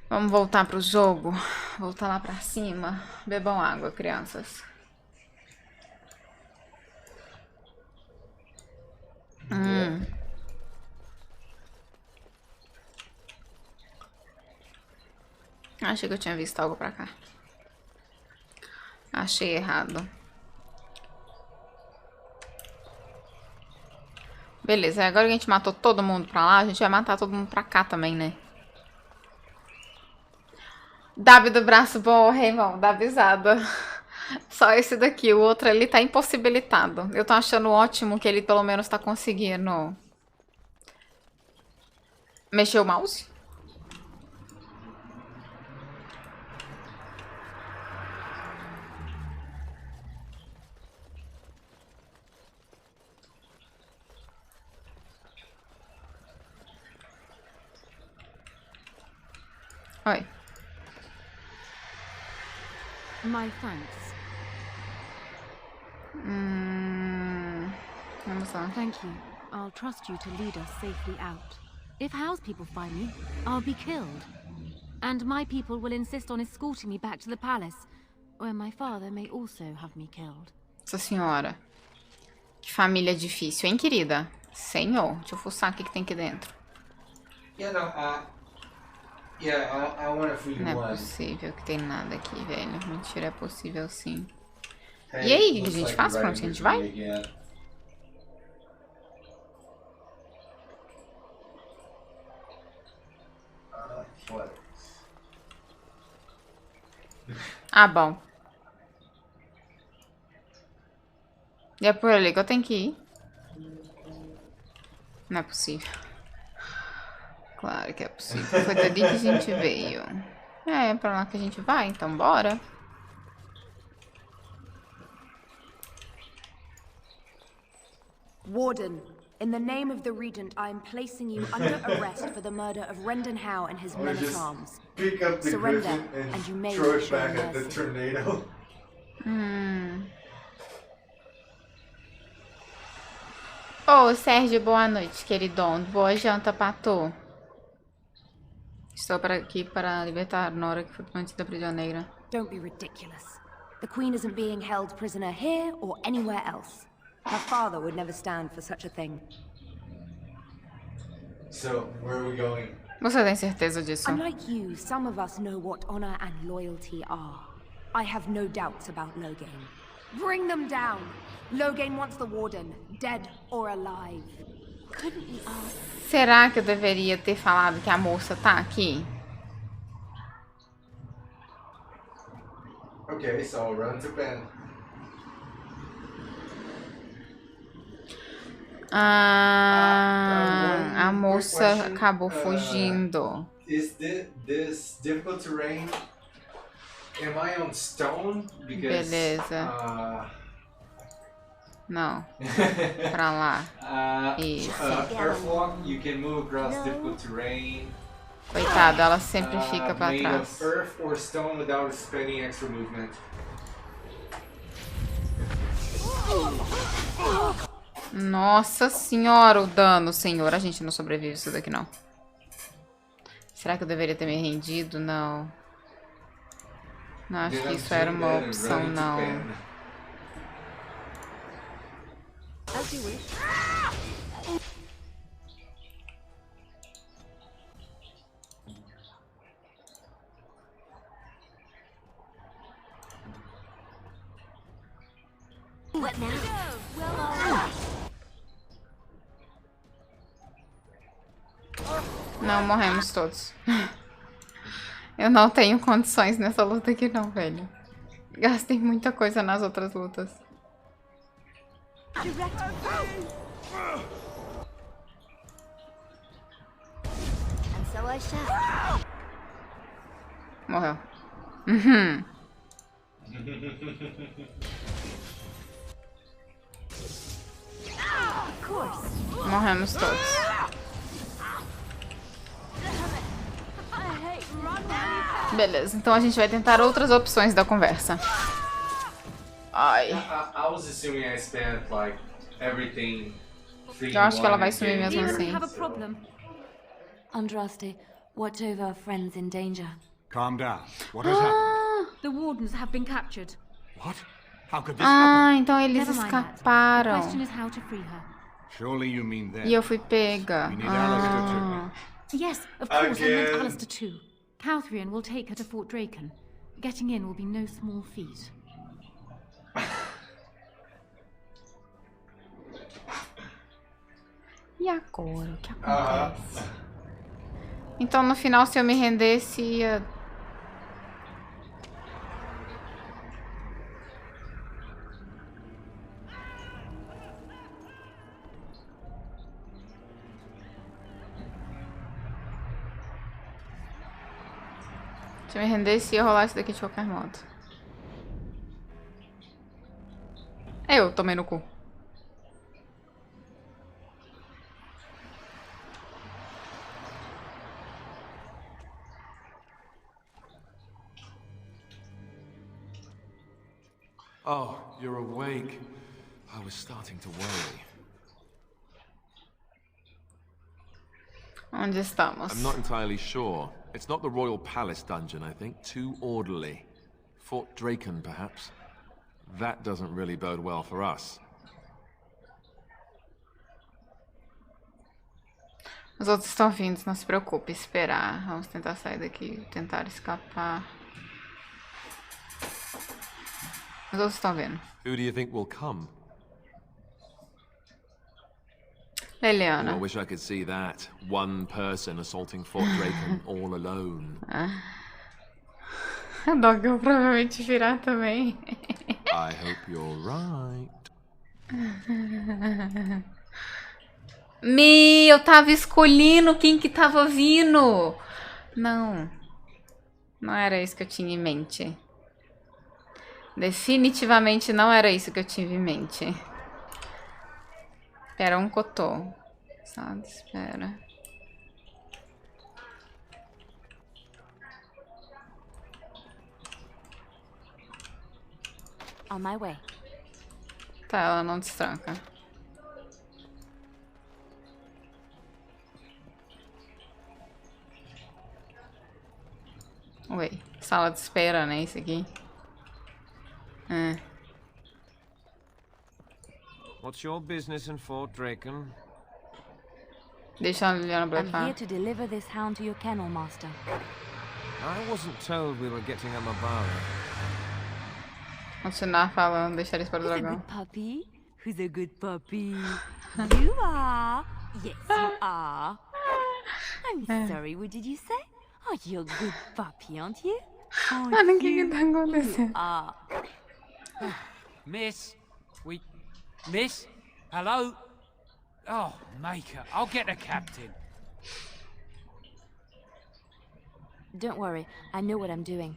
Vamos voltar pro jogo. Voltar lá pra cima. Bebam água, crianças. Achei que eu tinha visto algo pra cá. Achei errado. Beleza, agora que a gente matou todo mundo pra lá, a gente vai matar todo mundo pra cá também, né? Davi do braço bom, irmão, dá bisada. Só esse daqui, o outro ali tá impossibilitado. Eu tô achando ótimo que ele pelo menos tá conseguindo mexer o mouse. Oi. My thanks. Vamos lá. Thank you. I'll trust you to lead us safely out. If Howe's people find me, I'll be killed. And my people will insist on escorting me back to the palace, where my father may also have me killed. Nossa senhora. Que família difícil, hein, querida? Senhor, deixa eu fuçar o que tem aqui dentro. I want to free Não é one. possível que tem nada aqui, velho. Mentira, é possível sim. Hey, E aí, o que a looks gente like faz? you're Pra onde a writing gente to vai? me again. What? Ah, bom. E é por ali que eu tenho que ir. Não é possível. Claro que é possível. Foi dali que a gente veio. É pra lá que a gente vai, então bora. Warden, in the name of the Regent, I am placing you under arrest for the murder of Rendon Howe and his Or men at just arms. pick up the Surrender, griffin and you may throw it show back at the mercy. tornado. Ô, Sérgio, boa noite, queridão. Boa janta, pato. Estou aqui para libertar Nora, que foi mantida prisioneira. Don't be ridiculous. The Queen isn't being held prisoner here or anywhere else. Her father would never stand for such a thing. So, where are we going? Você tem certeza disso? Unlike you, some of us know what honor and loyalty are. I have no doubts about Loghain. Bring them down! Loghain wants the Warden, dead or alive. Couldn't we ask? Será que eu deveria ter falado que a moça tá aqui? Okay, so run to pen. A moça quick question. acabou fugindo. Is this difficult terrain? Am I on stone? Because, Beleza. Não. Pra lá. Isso. Earthwalk, you can move across difficult terrain. Coitada, ela sempre fica pra made trás. of earth or stone without spending extra movement. Nossa senhora, o dano, senhor. A gente não sobrevive isso daqui, não. Será que eu deveria ter me rendido? Não. Não acho que isso era uma opção, não. As you wish. What now? Não, morremos todos. Eu não tenho condições nessa luta aqui não, velho. Gastei muita coisa nas outras lutas. And so I shall. Morreu. Of course. Morremos todos. Beleza, então a gente vai tentar outras opções da conversa. Ai. I was assuming I spent like everything. Eu acho que ela vai sumir mesmo You assim. have a problem. Andraste, Watch over our friends in danger. Calm down. What has happened? The wardens have been captured. What? How could this happen? Então eles Never mind that. The escaparam. question is how to free her. Surely you mean them. E eu fui pega. We need Alistair too. Yes, of course, I meant Again. Alistair too. Calthrian will take her to Fort Draken. Getting in will be no small feat. E agora? O que acontece? Então, no final, se eu me rendesse, ia... Se eu me rendesse, ia rolar isso daqui de qualquer modo. Eu tomei no cu. Oh, you're awake. I was starting to worry. Onde estamos? I'm not entirely sure. It's not the Royal Palace dungeon, I think. Too orderly. Fort Draken, perhaps. That doesn't really bode well for us. Os outros estão vindo, não se preocupe, esperar. Vamos tentar sair daqui, tentar escapar. Os outros estão vendo. Who do you think will come? Oh, Leliana. I wish I could see that. One person assaulting Fort Draken all alone. A Dog eu provavelmente virar também. I hope you're right. Eu tava escolhendo quem que tava vindo. Não. Não era isso que eu tinha em mente. Definitivamente não era isso que eu tive em mente. Espera um cotô. Sabe, espera. On my way. Tá, ela não destranca. Ué, sala de espera, né? Isso aqui. What's your business in Fort Draken? Deixa a Liliana I'm blefar. here to deliver this hound to your kennel, master. I wasn't told we were getting a Mabara. Continuar falando, deixar isso para o Who's a dragão. good puppy? Who's a good puppy? You are. Yes, you are. I'm sorry, what did you say? Oh, you're a good puppy, aren't you? Oh, Mano, o que que tá acontecendo? Ah, Miss? Miss? Hello? Oh, Maker, I'll get the captain. don't worry, I know what I'm doing.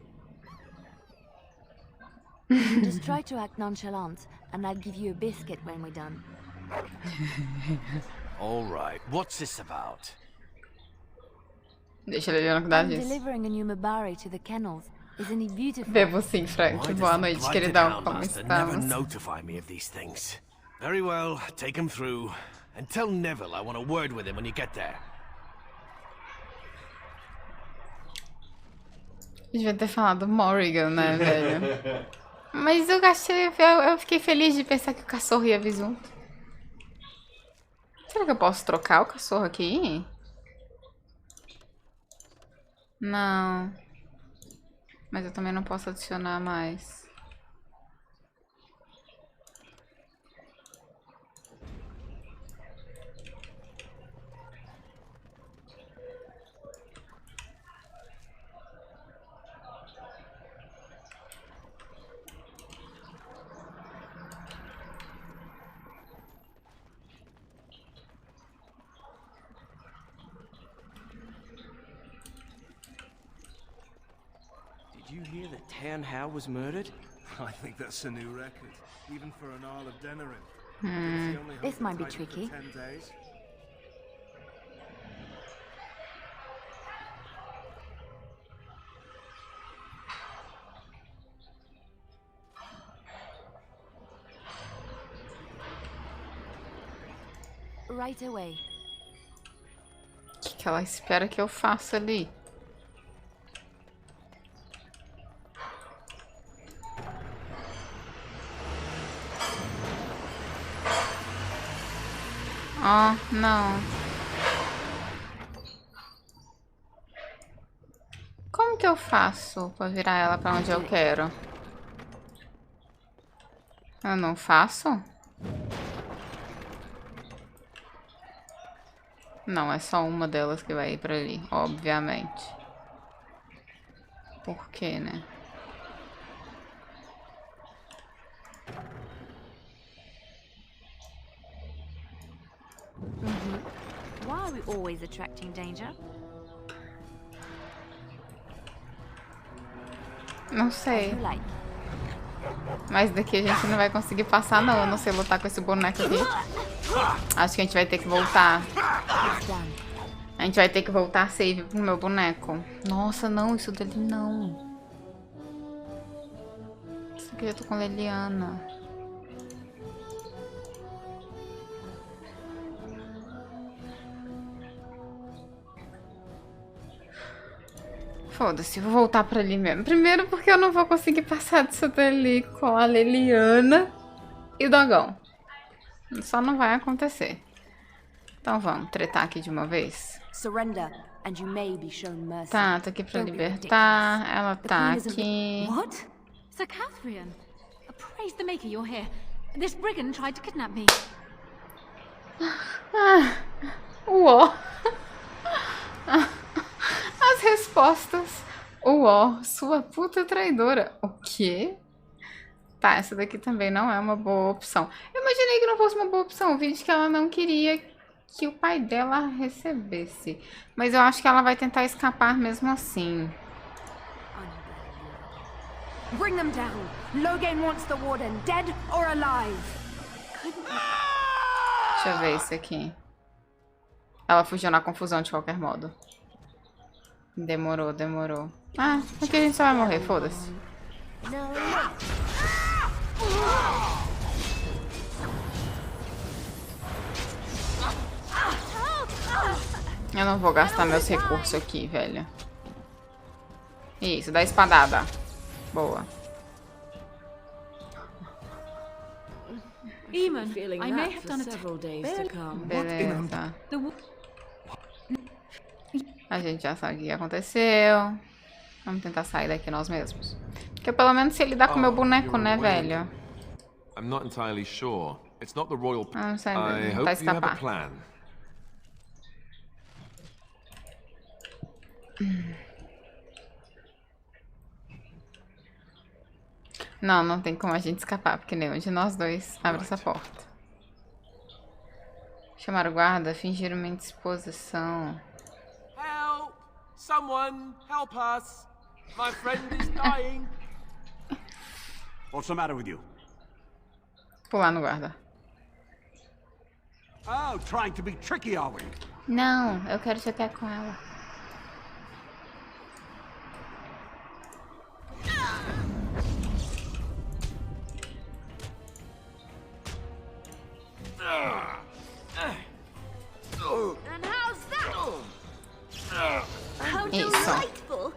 Just try to act nonchalant, and I'll give you a biscuit when we're done. All right, what's this about? Deixa a Liliana cuidar I'm disso. delivering a new Mabari to the kennels. Isn't he beautiful? Bebo sim, Frank. Why Boa does the noite, blighted queridão. Como Houndmaster never estamos? notify me of these things? Very well, take him through. And tell Neville I want a word with him when you get there. Devia ter falado Morrigan, né, velho? Mas eu gastei. Eu fiquei feliz de pensar que o cachorro ia vir junto. Será que eu posso trocar o cachorro aqui? Não. Mas eu também não posso adicionar mais. Did you hear that Tan How was murdered? I think that's a new record, even for an Isle of Denerin. This might be tricky. 10 days. Right away. Que que ela espera que eu faça ali? Ó, não. Como que eu faço pra virar ela pra onde eu quero? Eu não faço? Não, é só uma delas que vai ir pra ali, obviamente. Por quê, né? Why are we always attracting danger? Não sei. You like. Mas daqui a gente não vai conseguir passar, não. Eu não sei lutar com esse boneco aqui. Acho que a gente vai ter que voltar. A gente vai ter que voltar save pro meu boneco. Nossa, não, isso dele não. Isso aqui eu tô com Leliana. Foda-se, vou voltar pra ali mesmo. Primeiro porque eu não vou conseguir passar disso dali com a Leliana e o Dogão. Só não vai acontecer. Então vamos tretar aqui de uma vez. Surrender, and you may be shown mercy. Tá, tô aqui pra libertar. Ela tá aqui. What? Sir Catherine, praise the Maker you're here. This brigand tried to kidnap me. Uó. As respostas. Uó, sua puta traidora. O quê? Tá, essa daqui também não é uma boa opção. Eu imaginei que não fosse uma boa opção. O vídeo que ela não queria que o pai dela recebesse. Mas eu acho que ela vai tentar escapar mesmo assim. Bring them down. Logain wants the warden, dead or alive. Deixa eu ver isso aqui. Ela fugiu na confusão de qualquer modo. Demorou, demorou. Ah, aqui a gente só vai morrer, foda-se. Eu não vou gastar meus recursos aqui, velho. Isso, dá espadada. Boa. Eamon, I may have done Beleza. A gente já sabe o que aconteceu. Vamos tentar sair daqui nós mesmos. Porque pelo menos se ele dá com o meu boneco, né, velho? I'm not entirely sure. It's not the royal. Não sei, I não hope tá you have a escapar. plan. Não, não tem como a gente escapar, porque nenhum de nós dois abre essa porta. Chamar o guarda, fingir uma indisposição. Help! Someone help us! My friend is dying. What's the matter with you? Pular no guarda. Oh, trying to be tricky, are we? Não, eu quero ficar com ela. And how's that? How Isso. delightful!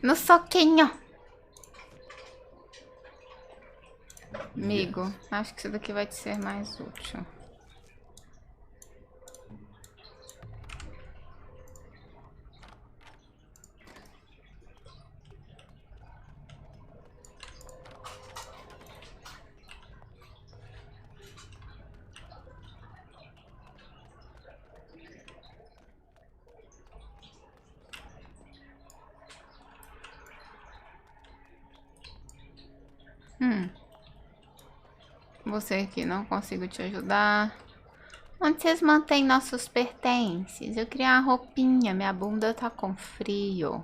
No soquinho. Amigo, acho que isso daqui vai te ser mais útil. Você aqui, não consigo te ajudar. Onde vocês mantêm nossos pertences? Eu queria uma roupinha, minha bunda tá com frio.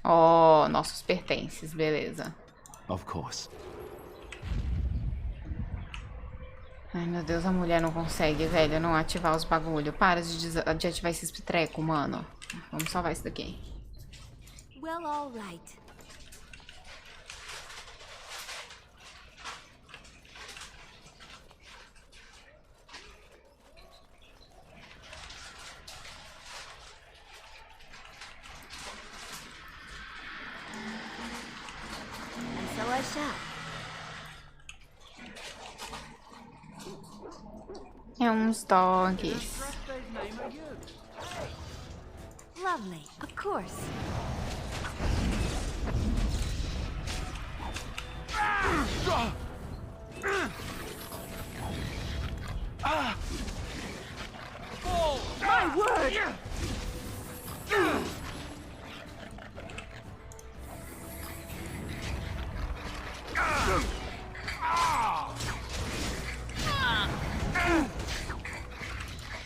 Oh, nossos pertences, beleza. Of course. Ai, meu Deus, a mulher não consegue, velho, não ativar os bagulho. Para de ativar esse treco, mano. Vamos salvar isso daqui. Well, all right. É uns dogs. Lovely, of course. My word!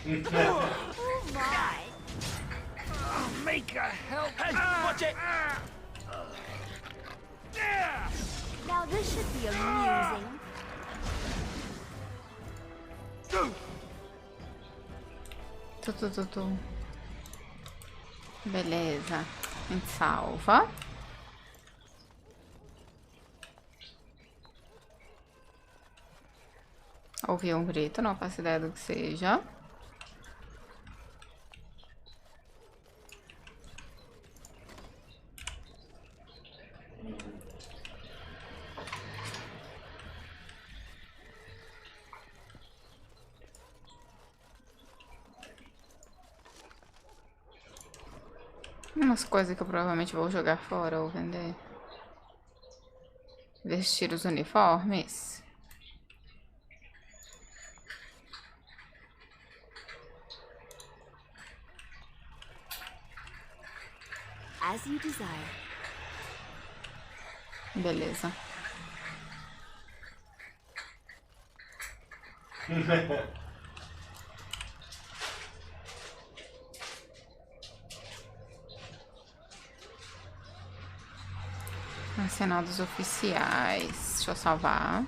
Oh my! Maker, help! Hey, watch it! Now this should be amusing. Tu. Beleza. A gente salva. Ouvi um grito, não faço ideia do que seja. Umas coisas que eu provavelmente vou jogar fora ou vender. Vestir os uniformes. As you desire. Beleza. Assinados oficiais. Deixa eu salvar.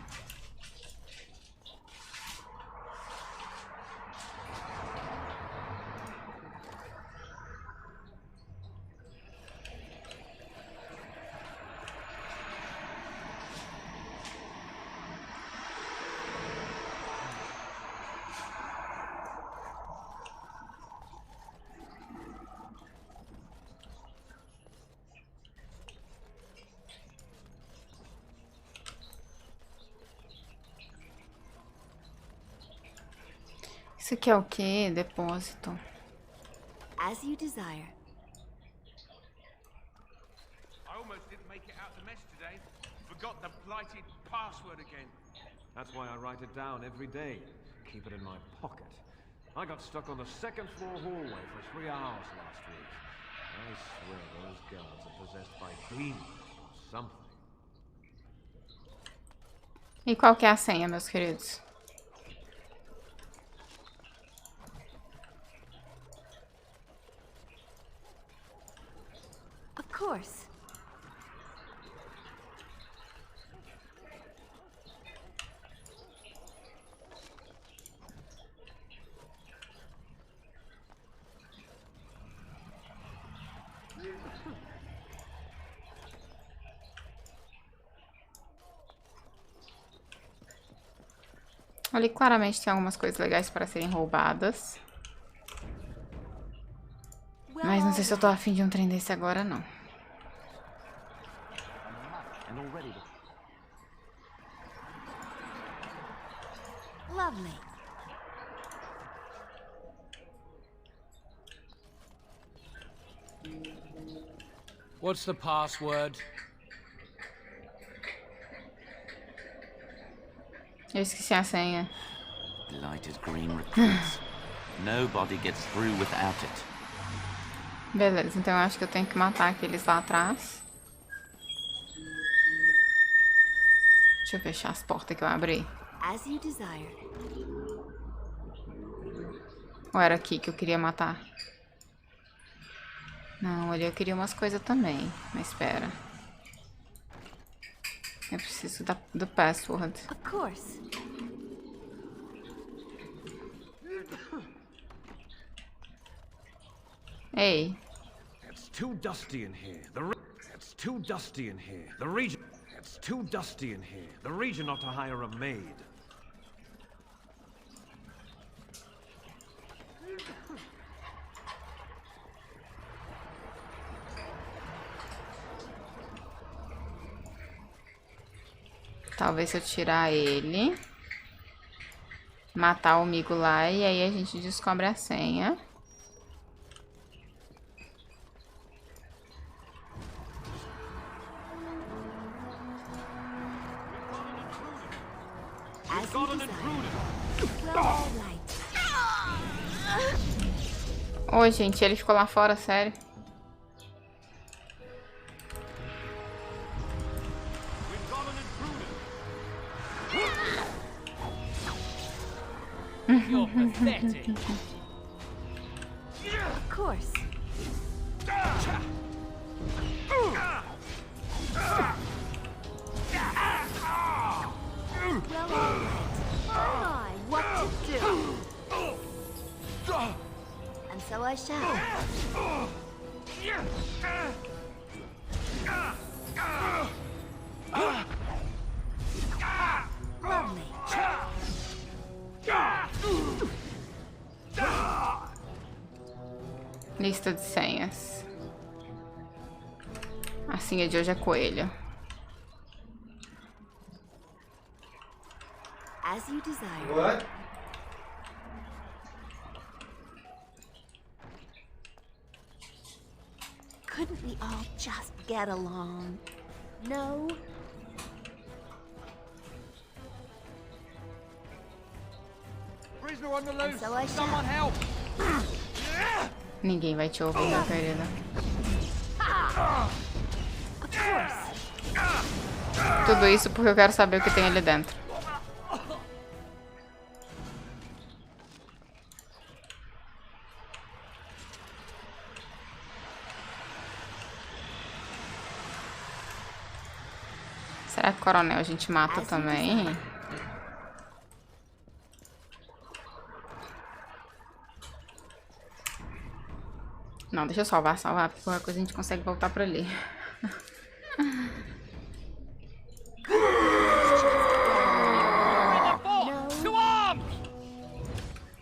Isso aqui é o quê? Depósito. As you desire. I almost didn't make it out the mess today. Forgot the blighted password again. That's why I write it down every day. Keep it in my pocket. I got stuck on the second floor hallway for 3 hours last week. I swear those guards are possessed by demons or something. E qual que é a senha, meus queridos? Of course. Ali claramente tem algumas coisas legais para serem roubadas. Mas não sei se eu tô afim de um trem desse agora, não. Lovely. What's the password? Eu esqueci a senha. Blighted green recruits. Nobody gets through without it. Beleza, então eu acho que eu tenho que matar aqueles lá atrás. Deixa eu fechar as portas que eu abri. As you desire. Ou era aqui que eu queria matar? Não, ali eu queria umas coisas também. Mas espera. Eu preciso do password. Of course. Ei. It's too dusty in here. It's too dusty in here. The region. It's too dusty in here. The region ought to hire a maid. Talvez se eu tirar ele, matar o amigo lá, e aí a gente descobre a senha. Oi, gente, ele ficou lá fora, sério. You're pathetic. Of course. Well, all right. What to do? And so I shall. Lovely. Lista de senhas. A senha de hoje é coelho. As you desire. What? Couldn't we all just get along? No? Prisoner on the And loose. so I Someone shall. help. Ninguém vai te ouvir, meu querido. Of course. Tudo isso porque eu quero saber o que tem ali dentro. Será que o coronel a gente mata também? Não, deixa eu salvar, porque qualquer coisa a gente consegue voltar pra ali.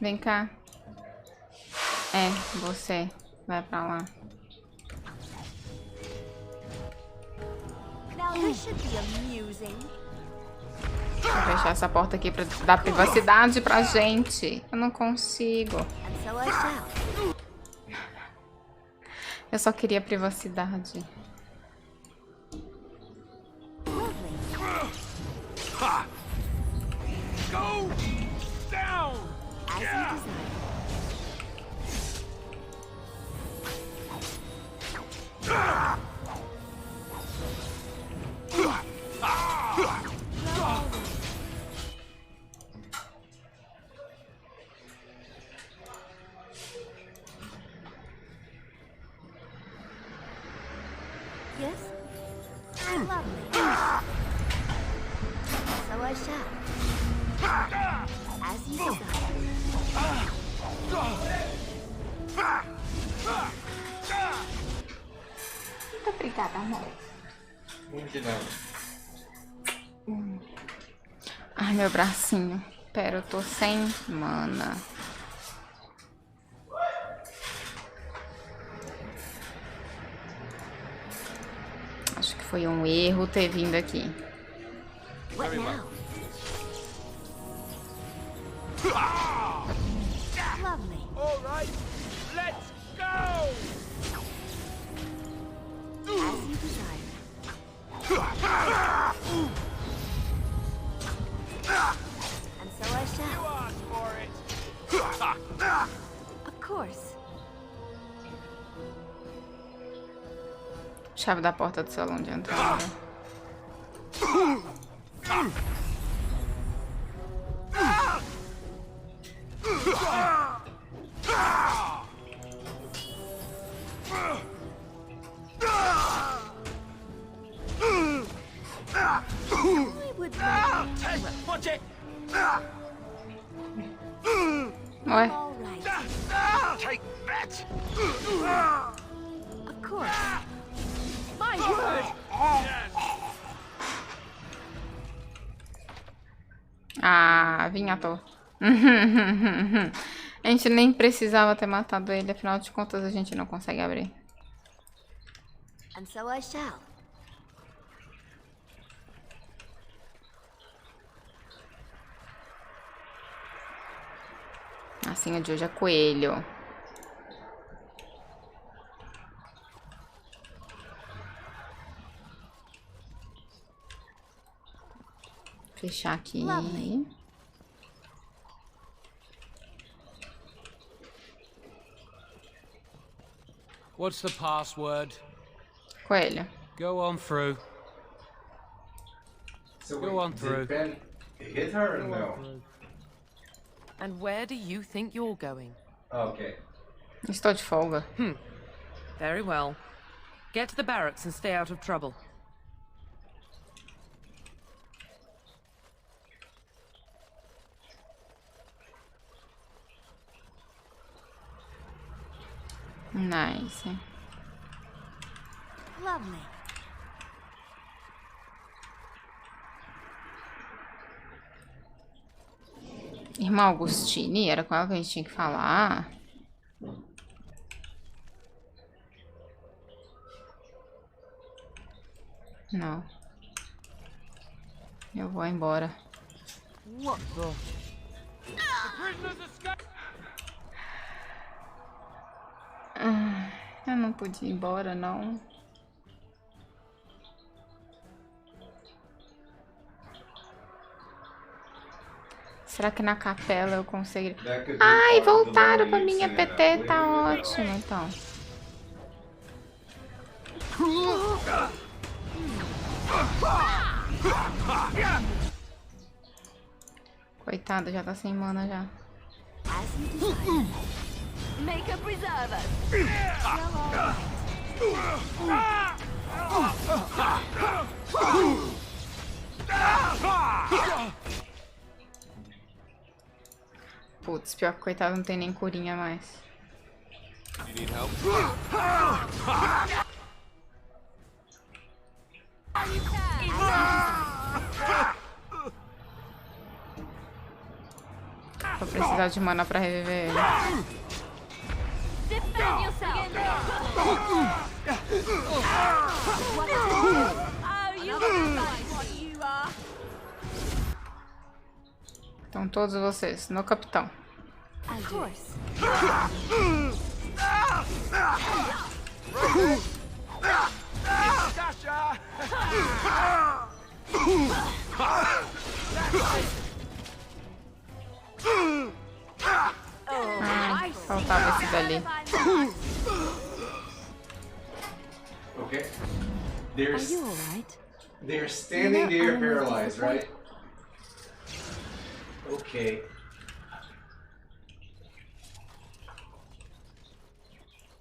Vem cá. É, você. Vai pra lá. Now this should be amusing. Vou fechar essa porta aqui pra dar privacidade pra gente. Eu não consigo. And so I shall. Eu só queria privacidade. Go down. As you desire. Yes? Lovely. So I shall. As you desire. Muito obrigada, amor. De nada. Ai, meu bracinho. Pera, eu tô sem mana. Acho que foi um erro ter vindo aqui. What now? Lovely. All right, let's go. As you desire. And so I You shall. asked for it. Of course. Chave da porta do salão de entrada. I would like Watch it. Ué? all right. Take that. Of course. My word. Ah, vinha à toa. A gente nem precisava ter matado ele, afinal de contas a gente não consegue abrir. And so I shall. senha de hoje é coelho. Fechar aqui. What's the password? Coelho. Go on through. So Go on through. Did Ben hit her or no? And where do you think you're going? Okay. Estou de folga. Very well. Get to the barracks and stay out of trouble. Nice. Lovely. Irmã Augustine, era com ela que a gente tinha que falar. Não. Eu vou embora. What the? Eu não podia ir embora, não. Será que na capela eu consigo... Ai, voltaram pra minha PT, tá ótimo, então. Coitada, já tá sem mana já. Make a preserver. Putz, pior que coitado não tem nem curinha mais. You need help? Vou precisar de mana pra reviver ele. Defend yourself. Oh, you what you are. Então todos vocês, no capitão. Of course. Ai, faltava esse dali. Okay. Are you alright? They're standing there paralyzed, right? Okay.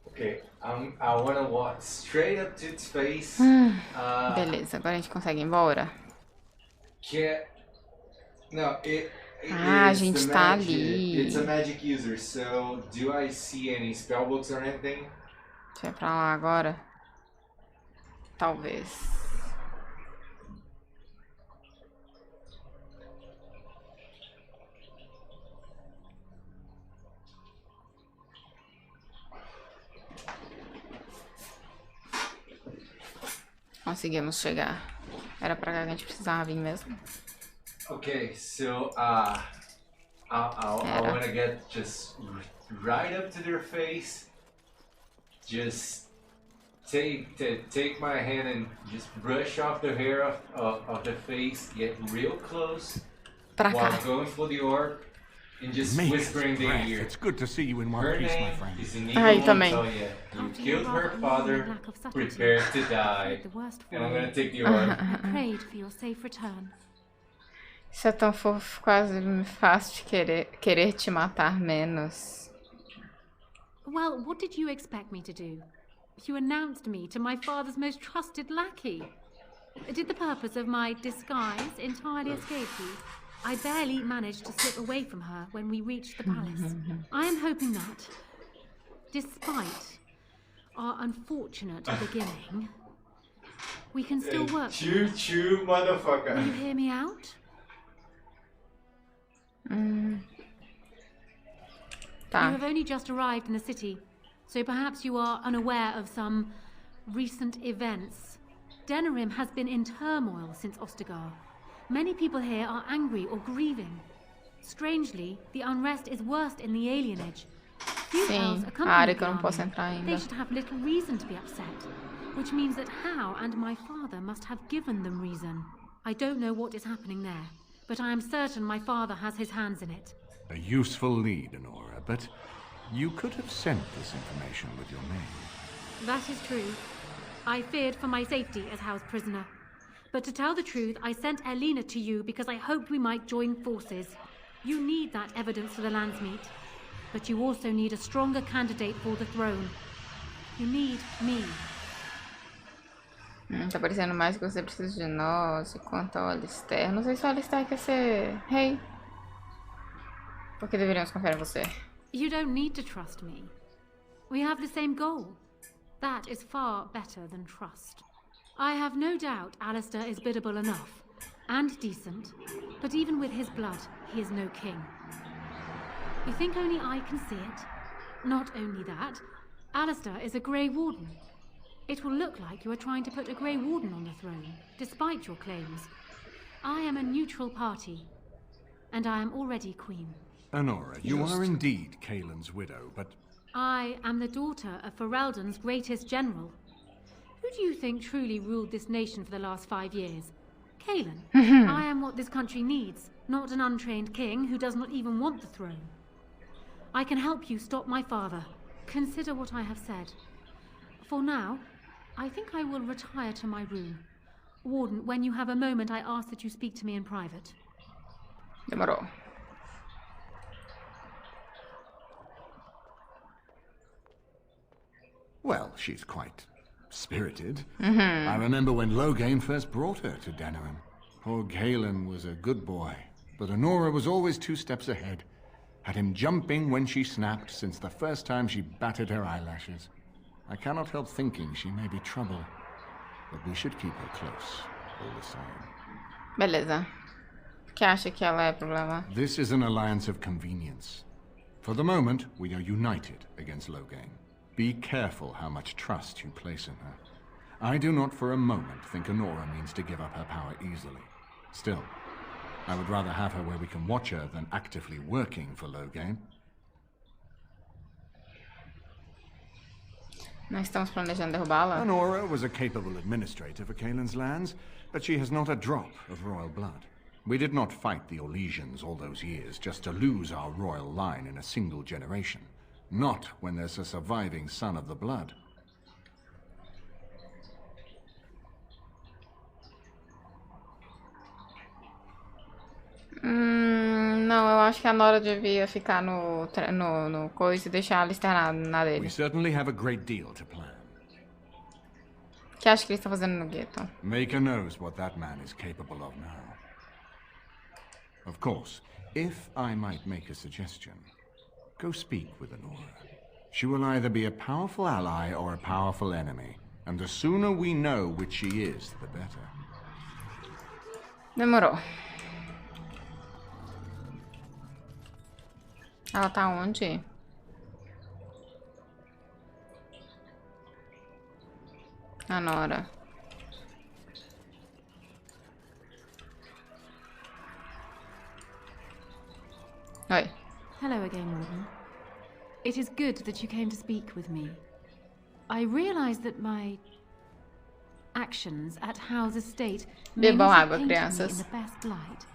Okay. I wanna walk straight up to its face. Beleza, agora a gente consegue ir embora. Can't. No, it Ah, a is gente the tá magic- ali. It's a magic user, so do I see any spellbooks or anything? Deixa eu ir pra lá agora. Talvez. Conseguimos chegar. Era pra cá que a gente precisava vir mesmo. Okay, so I want to get just right up to their face. Just take my hand and just brush off the hair of the face. Get real close Pra while cá. going for the orb and just whispering their ear. It's good to see you in one Her piece, my name friend. is an Ai, evil também. Montoya. You After killed your her rather father. annoying lack of subtlety, Prepare to I die. prayed the worst for And I'm you. gonna take the orb. I prayed for your safe return. Isso é tão fofo, quase me faz de querer te matar menos. Well, what did you expect me to do? You announced me to my father's most trusted lackey. Did the purpose of my disguise entirely escape you? I barely managed to slip away from her when we reached the palace. I am hoping that, despite our unfortunate beginning, we can still work. Choo choo, Will you motherfucker. hear me out? You Tá. have only just arrived in the city, so perhaps you are unaware of some recent events. Denerim has been in turmoil since Ostagar. Many people here are angry or grieving. Strangely, the unrest is worst in the alienage. Few Sim, elves a accompany área que the eu não posso army. entrar ainda. They should have little reason to be upset, which means that Hal and my father must have given them reason. I don't know what is happening there, but I am certain my father has his hands in it. A useful lead, Honora, but you could have sent this information with your name. That is true. I feared for my safety as Hal's prisoner. But to tell the truth, I sent Elena to you because I hoped we might join forces. You need that evidence for the Landsmeet. But you also need a stronger candidate for the throne. You need me. Tá parecendo mais que você precisa de nós. E quanto ao Alistair, não sei se o Alistair quer ser rei. Por que deveríamos confiar em você? You don't need to trust me. We have the same goal. That is far better than trust. I have no doubt Alistair is biddable enough. And decent. But even with his blood, he is no king. You think only I can see it? Not only that, Alistair is a Grey Warden. It will look like you are trying to put a Grey Warden on the throne, despite your claims. I am a neutral party, and I am already queen. Honora, you are indeed Kaelin's widow, but... I am the daughter of Ferelden's greatest general. Who do you think truly ruled this nation for the last 5 years? Kaelin. I am what this country needs, not an untrained king who does not even want the throne. I can help you stop my father. Consider what I have said. For now, I think I will retire to my room. Warden, when you have a moment, I ask that you speak to me in private. Demorou. Well, she's quite spirited. I remember when Loghain first brought her to Denerim. Poor Kaelin was a good boy, but Honora was always 2 steps ahead. Had him jumping when she snapped since the first time she batted her eyelashes. I cannot help thinking she may be trouble, but we should keep her close, all the same. Beleza. Que acha que ela é problema? This is an alliance of convenience. For the moment, we are united against Loghain. Be careful how much trust you place in her. I do not for a moment think Honora means to give up her power easily. Still, I would rather have her where we can watch her than actively working for Loghain. Nós estamos planejando derrubá-la? Honora was a capable administrator for Kaelin's lands, but she has not a drop of royal blood. We did not fight the Orlesians all those years just to lose our royal line in a single generation. Not when there's a surviving son of the blood. Não, eu acho que a Nora devia ficar no coisa e deixar a Alistair na dele. We certainly have a great deal to plan. O que acha que ele está fazendo no gueto? Maker knows what that man is capable of now. Of course, if I might make a suggestion, go speak with Honora. She will either be a powerful ally or a powerful enemy, and the sooner we know which she is, the better. Demorou. Ela tá onde? A Nora. Oi. Hello again, Warden. It is good that you came to speak with me. I realize that my actions at Hal's estate may Bebam not have água, painted me in crianças. the best light.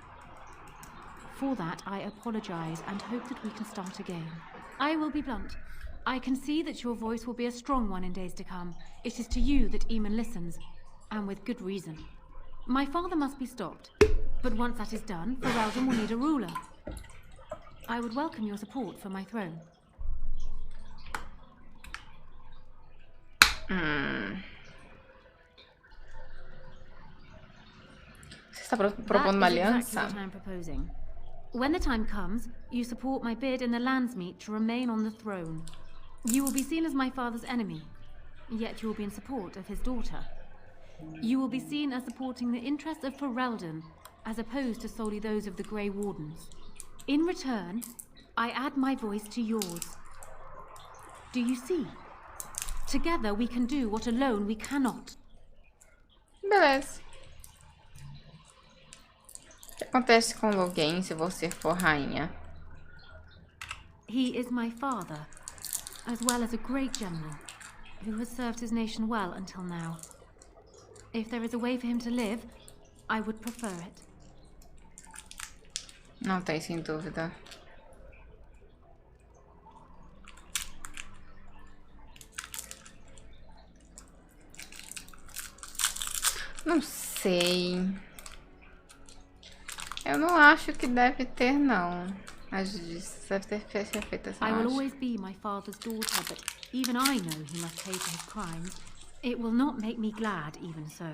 For that, I apologize and hope that we can start again. I will be blunt. I can see that your voice will be a strong one in days to come. It is to you that Eamon listens, and with good reason. My father must be stopped, but once that is done, Ferelden will need a ruler. I would welcome your support for my throne. Você está propondo uma That is aliança? exactly what I'm proposing. When the time comes, you support my bid in the Landsmeet to remain on the throne. You will be seen as my father's enemy, yet you will be in support of his daughter. You will be seen as supporting the interests of Ferelden, as opposed to solely those of the Grey Wardens. In return, I add my voice to yours. Do you see? Together we can do what alone we cannot. Beleza. que acontece com Logain se você for rainha? He is my father, as well as a great general, who has served his nation well until now. If there is a way for him to live, I would prefer it. Não tem, sem dúvida. Não sei. Eu não acho que deve ter, não. Mas deve ter feito essa I will always be my father's daughter, but even I know he must pay for his crimes. It will not make me glad, even so.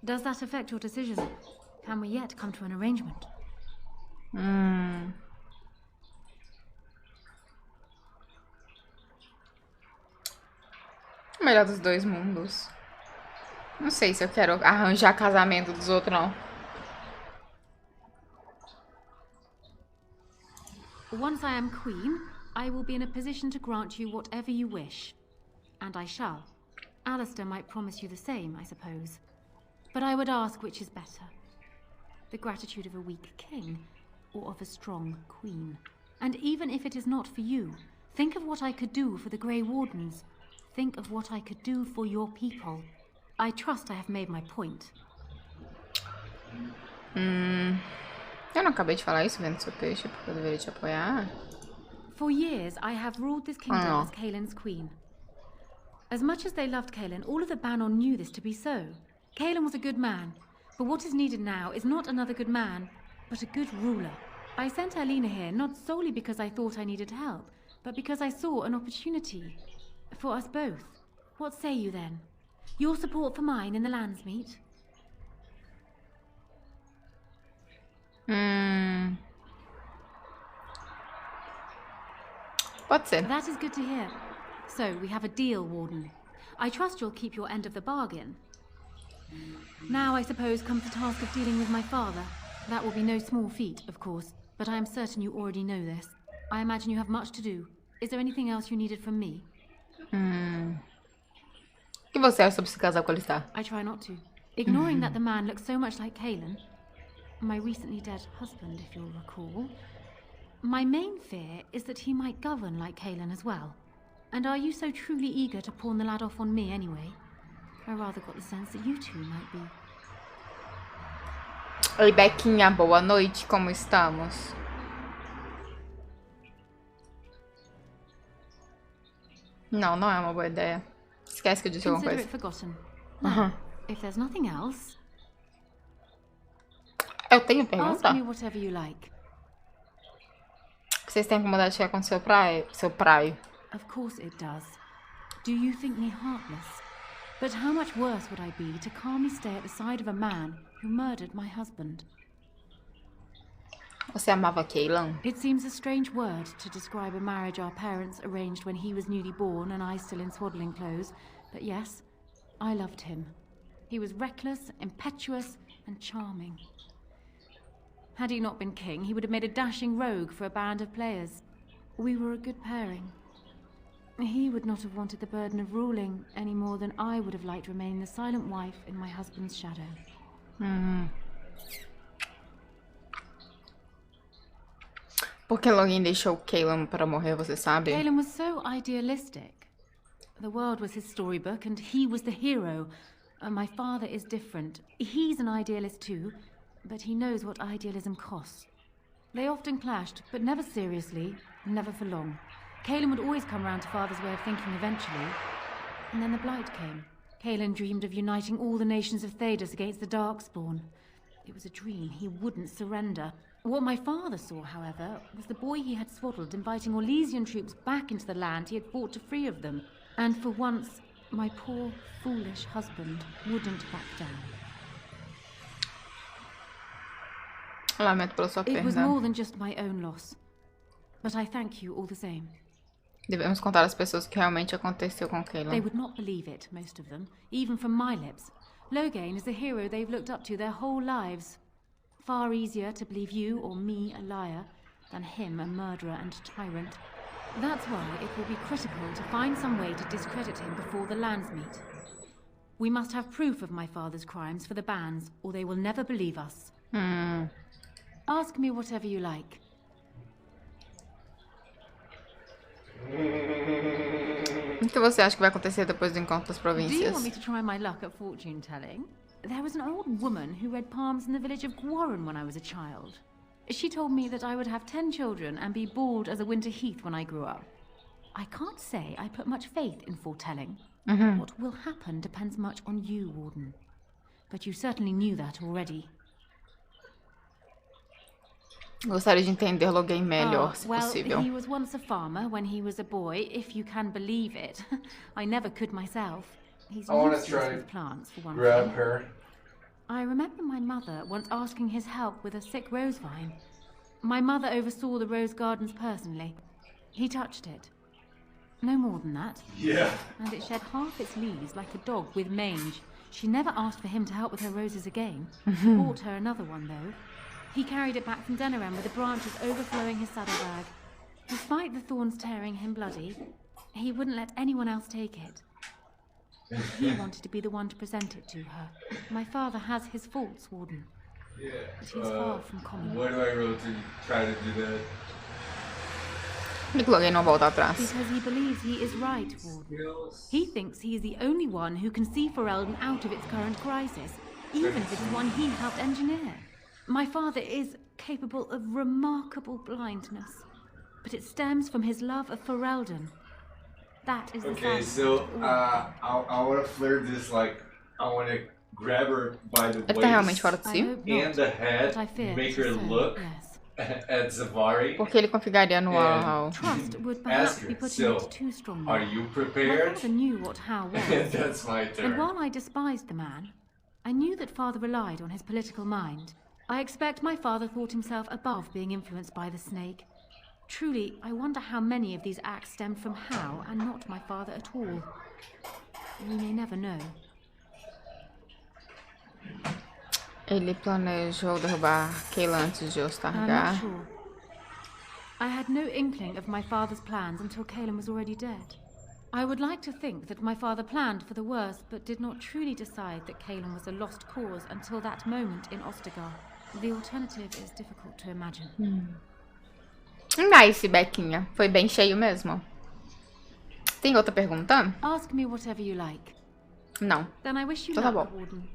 Does that affect your decision? Can we yet come to an arrangement? O melhor dos dois mundos. Não sei se eu quero arranjar casamento dos outros, não. Once I am queen, I will be in a position to grant you whatever you wish. And I shall. Alistair might promise you the same, I suppose. But I would ask which is better. The gratitude of a weak king, or of a strong queen. And even if it is not for you, think of what I could do for the Grey Wardens. Think of what I could do for your people. I trust I have made my point. Eu não acabei de falar isso vendo seu peixe, porque eu deveria te apoiar. For years, I have ruled this kingdom Oh. as Kaelin's queen. As much as they loved Kaelin, all of the Banon knew this to be so. Kaelin was a good man, but what is needed now is not another good man, but a good ruler. I sent Alina here not solely because I thought I needed help, but because I saw an opportunity for us both. What say you then? Your support for mine in the Landsmeet? Pode ser. That is good to hear. So, we have a deal, Warden. I trust you'll keep your end of the bargain. Now, I suppose, comes the task of dealing with my father. That will be no small feat, of course, but I am certain you already know this. I imagine you have much to do. Is there anything else you needed from me? O que você acha sobre se casar com Alistair? I try not to. Ignoring that the man looks so much like Kaelin, my recently dead husband, if you'll recall, my main fear is that he might govern like Kaelin as well. And are you so truly eager to pawn the lad off on me anyway? I rather got the sense that you two might be. Oi, Bequinha, boa noite, como estamos? Não, não é uma boa ideia. Esquece que eu disse alguma Consider coisa. it forgotten. Now, if there's nothing else, Eu tenho ask pergunta. me whatever you like. Vocês têm incomodado de chegar com seu praio? Of course it does. Do you think me heartless? But how much worse would I be to calmly stay at the side of a man who murdered my husband? Você amava Kaelin? It seems a strange word to describe a marriage our parents arranged when he was newly born and I still in swaddling clothes, but yes, I loved him. He was reckless, impetuous, and charming. Had he not been king, he would have made a dashing rogue for a band of players. We were a good pairing. He would not have wanted the burden of ruling any more than I would have liked remaining the silent wife in my husband's shadow. Por que Logan deixou Kaelin para morrer, você sabe? Kaelin was so idealistic. The world was his storybook and he was the hero. My father is different. He's an idealist too, but he knows what idealism costs. They often clashed, but never seriously, never for long. Kaelin would always come round to Father's way of thinking eventually. And then the Blight came. Kaelin dreamed of uniting all the nations of Thedas against the Darkspawn. It was a dream. He wouldn't surrender. What my father saw, however, was the boy he had swaddled inviting Orlesian troops back into the land he had fought to free of them. And for once, my poor, foolish husband wouldn't back down. Lamento pela sua It was perda. more than just my own loss. But I thank you all the same. Devemos contar às pessoas o que realmente aconteceu com They Kaelin. would not believe it, most of them, even from my lips. Logain is the hero they've looked up to their whole lives. Far easier to believe you or me a liar than him a murderer and tyrant. That's why it will be critical to find some way to discredit him before the Landsmeet. We must have proof of my father's crimes for the bands, or they will never believe us. Ask me whatever you like. O que você acha que vai acontecer depois do encontro das Do you províncias? want me to try my luck at fortune telling? There was an old woman who read palms in the village of Gwarren when I was a child. She told me that I would have 10 children and be bald as a winter heath when I grew up. I can't say I put much faith in foretelling. What will happen depends much on you, Warden. But you certainly knew that already. Gostaria de entender Logan melhor, se well, possível. he was once a farmer when he was a boy, if you can believe it. I never could myself. He's I want to useless try with plants, for one grab thing. her. I remember my mother once asking his help with a sick rose vine. My mother oversaw the rose gardens personally. He touched it. No more than that. Yeah. And it shed half its leaves like a dog with mange. She never asked for him to help with her roses again. Bought her another one, though. He carried it back from Denerim with the branches overflowing his saddlebag. Despite the thorns tearing him bloody, he wouldn't let anyone else take it. He wanted to be the one to present it to her. My father has his faults, Warden. Yeah. But he's far from common. Why do I roll to try to do that? Por que Logan não volta atrás? Because he believes he is right, Warden. He thinks he is the only one who can see Ferelden out of its current crisis, even if it is one he helped engineer. My father is capable of remarkable blindness, but it stems from his love of Ferelden. That is the Okay, sad so part of all. I want to flirt this like I want to grab her by the Ele tá realmente fora waist de si? I hope and not, the but I head, fear make it her is so, look yes. at Zavari. Porque ele confiaria no How. Trust would perhaps Ask her, be putting so, it too strongly. are you My prepared? father knew what How was. That's my And turn. while I despised the man, I knew that father relied on his political mind. I expect my father thought himself above being influenced by the snake. Truly, I wonder how many of these acts stemmed from How and not my father at all. We may never know. Ele planejou derrubar Kayla antes de I'm not Ostargar. sure. I had no inkling of my father's plans until Caelan was already dead. I would like to think that my father planned for the worst, but did not truly decide that Caelan was a lost cause until that moment in Ostagar. The alternative is difficult to imagine. Nice, Bequinha. Foi bem cheio mesmo. Tem outra pergunta? Ask me whatever you like. Não. Then I wish you Então tá luck, bom. Warden.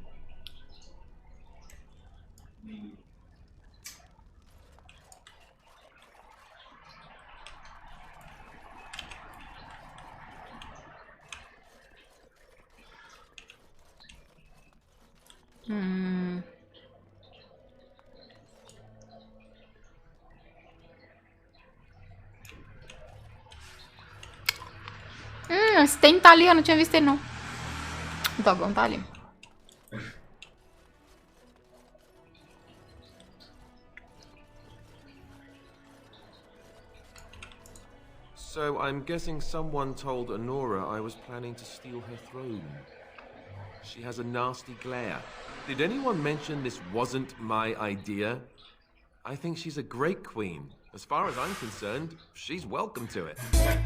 Esse tem tá ali, eu não tinha visto ele não. O Dogão tá ali. So I'm guessing someone told Honora I was planning to steal her throne. She has a nasty glare. Did anyone mention this wasn't my idea? I think she's a great queen. As far as I'm concerned, she's welcome to it.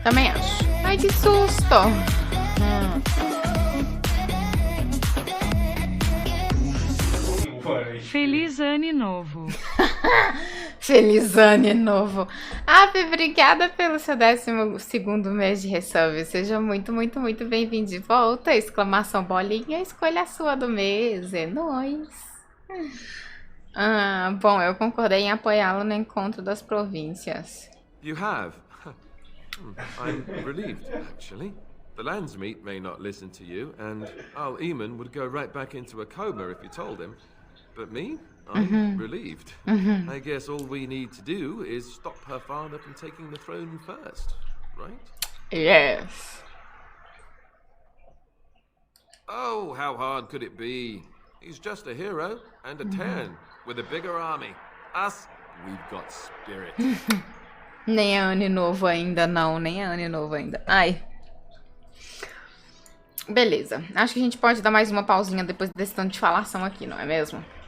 Também acho. Ai, que susto! Feliz Ano Novo. Feliz ano novo. Ave, obrigada pelo seu 12º mês de ressalve. Seja muito, muito, muito bem-vindo de volta. Exclamação bolinha, escolha a sua do mês. É nóis. Bom, eu concordei em apoiá-lo no encontro das províncias. You have? I'm relieved, actually. The Landsmeet may not listen to you, and Al Eamon would go right back into a coma if you told him. But me? I'm relieved. I guess all we need to do is stop her father from taking the throne first, right? Yes. Oh, how hard could it be? He's just a hero and a Terran with a bigger army. Us, we've got spirit. Nem é ano novo ainda, não. Nem é ano novo ainda. Ai. Beleza. Acho que a gente pode dar mais uma pausinha depois desse tanto de falação aqui, não é mesmo?